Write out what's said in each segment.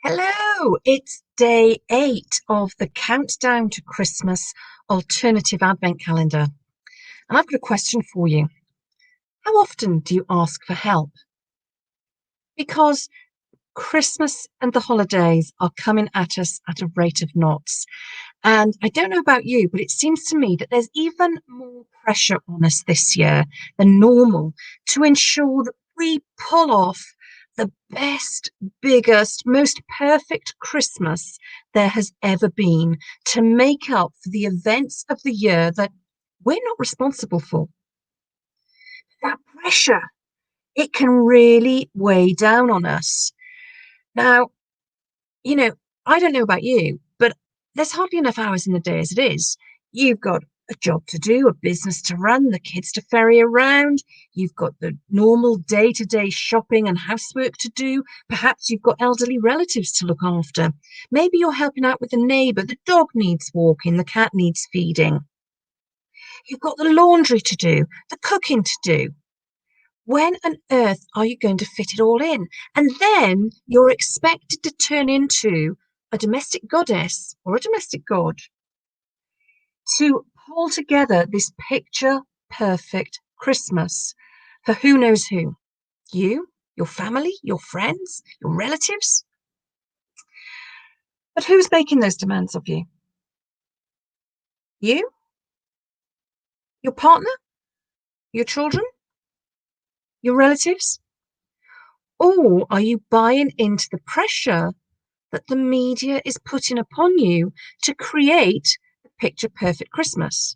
Hello, it's day 8 of the Countdown to Christmas alternative advent calendar. And I've got a question for you. How often do you ask for help? Because Christmas and the holidays are coming at us at a rate of knots. And I don't know about you, but it seems to me that there's even more pressure on us this year than normal to ensure that we pull off the best, biggest, most perfect Christmas there has ever been to make up for the events of the year that we're not responsible for. That pressure, it can really weigh down on us. Now, you know, I don't know about you, but there's hardly enough hours in the day as it is. You've got a job to do, a business to run, the kids to ferry around. You've got the normal day-to-day shopping and housework to do. Perhaps you've got elderly relatives to look after. Maybe you're helping out with the neighbour. The dog needs walking, the cat needs feeding. You've got the laundry to do, the cooking to do. When on earth are you going to fit it all in? And then you're expected to turn into a domestic goddess or a domestic god to pull together this picture perfect Christmas for who knows who? You, your family, your friends, your relatives? But who's making those demands of you? You, your partner, your children, your relatives? Or are you buying into the pressure that the media is putting upon you to create the picture perfect Christmas?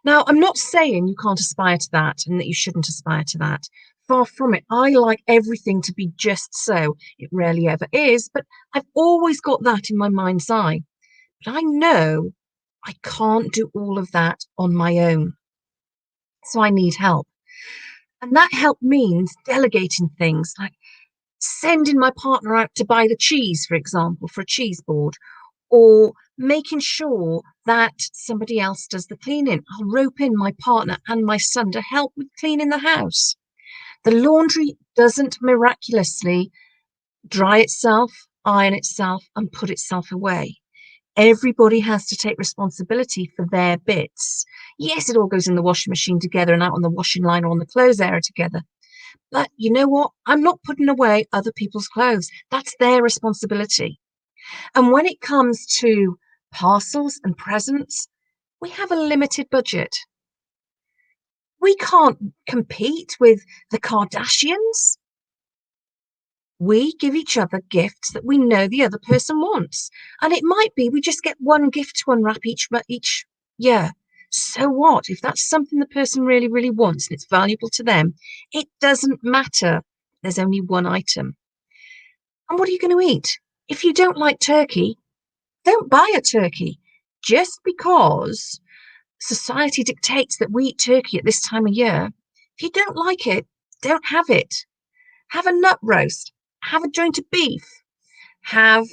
Now, I'm not saying you can't aspire to that and that you shouldn't aspire to that. Far from it. I like everything to be just so. It rarely ever is, but I've always got that in my mind's eye. But I know I can't do all of that on my own. So I need help. And that help means delegating things like sending my partner out to buy the cheese, for example, for a cheese board, or making sure that somebody else does the cleaning. I'll rope in my partner and my son to help with cleaning the house. The laundry doesn't miraculously dry itself, iron itself, and put itself away. Everybody has to take responsibility for their bits. Yes, it all goes in the washing machine together and out on the washing line or on the clothes area together. But you know what? I'm not putting away other people's clothes. That's their responsibility. And when it comes to parcels and presents, we have a limited budget. We can't compete with the Kardashians. We give each other gifts that we know the other person wants. And it might be we just get one gift to unwrap each year. So what? If that's something the person really, really wants and it's valuable to them, it doesn't matter. There's only one item. And what are you going to eat? If you don't like turkey, don't buy a turkey. Just because society dictates that we eat turkey at this time of year, if you don't like it, don't have it. Have a nut roast, have a joint of beef, have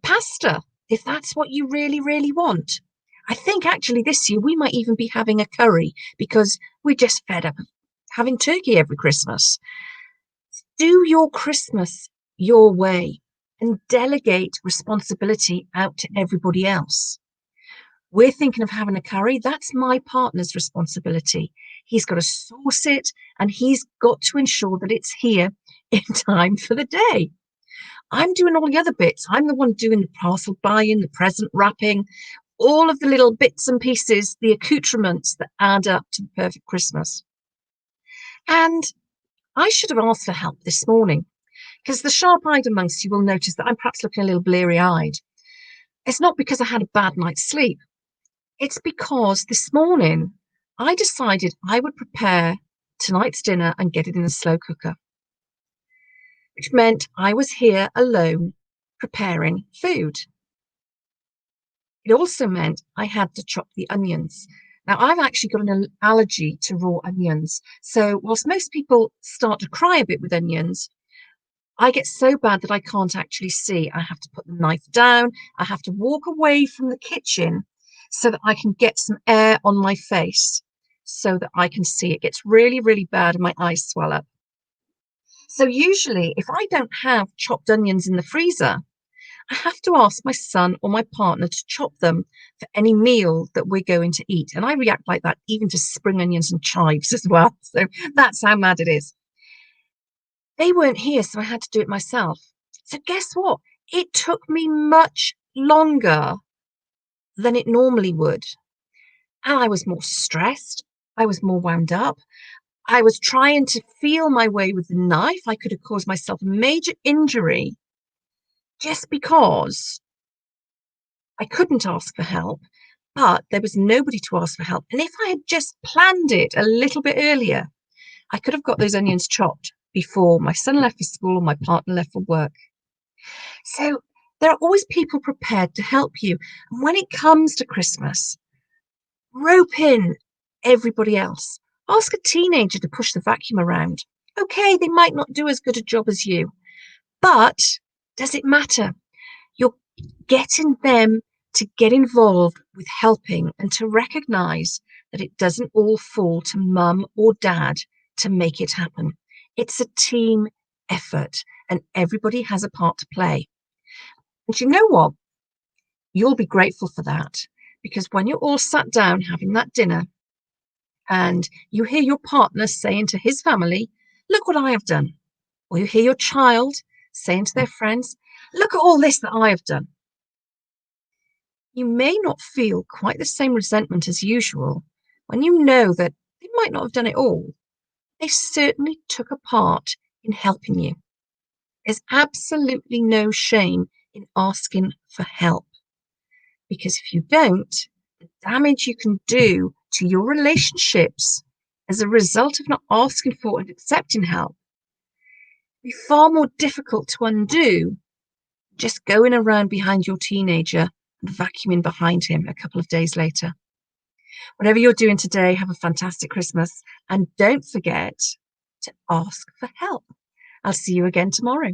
pasta if that's what you really, really want. I think actually this year we might even be having a curry because we're just fed up of having turkey every Christmas. Do your Christmas your way and delegate responsibility out to everybody else. We're thinking of having a curry. That's my partner's responsibility. He's got to source it and he's got to ensure that it's here in time for the day. I'm doing all the other bits. I'm the one doing the parcel buying, the present wrapping, all of the little bits and pieces, the accoutrements that add up to the perfect Christmas. And I should have asked for help this morning because the sharp-eyed amongst you will notice that I'm perhaps looking a little bleary-eyed. It's not because I had a bad night's sleep. It's because this morning I decided I would prepare tonight's dinner and get it in the slow cooker, which meant I was here alone preparing food. It also meant I had to chop the onions. Now, I've actually got an allergy to raw onions. So, whilst most people start to cry a bit with onions, I get so bad that I can't actually see. I have to put the knife down. I have to walk away from the kitchen so that I can get some air on my face so that I can see. It gets really, really bad and my eyes swell up. So usually, if I don't have chopped onions in the freezer, I have to ask my son or my partner to chop them for any meal that we're going to eat. And I react like that even to spring onions and chives as well. So that's how mad it is. They weren't here, so I had to do it myself. So guess what? It took me much longer than it normally would. And I was more stressed. I was more wound up. I was trying to feel my way with the knife. I could have caused myself a major injury just because I couldn't ask for help, but there was nobody to ask for help. And if I had just planned it a little bit earlier, I could have got those onions chopped before my son left for school or my partner left for work. So there are always people prepared to help you. And when it comes to Christmas, rope in everybody else. Ask a teenager to push the vacuum around. Okay, they might not do as good a job as you, but does it matter? You're getting them to get involved with helping and to recognize that it doesn't all fall to mum or dad to make it happen. It's a team effort and everybody has a part to play. And you know what? You'll be grateful for that because when you're all sat down having that dinner and you hear your partner saying to his family, "Look what I have done," or you hear your child saying to their friends, "Look at all this that I have done." You may not feel quite the same resentment as usual when you know that they might not have done it all. They certainly took a part in helping you. There's absolutely no shame in asking for help because if you don't, the damage you can do to your relationships as a result of not asking for and accepting help be far more difficult to undo just going around behind your teenager and vacuuming behind him a couple of days later. Whatever you're doing today, have a fantastic Christmas and don't forget to ask for help. I'll see you again tomorrow.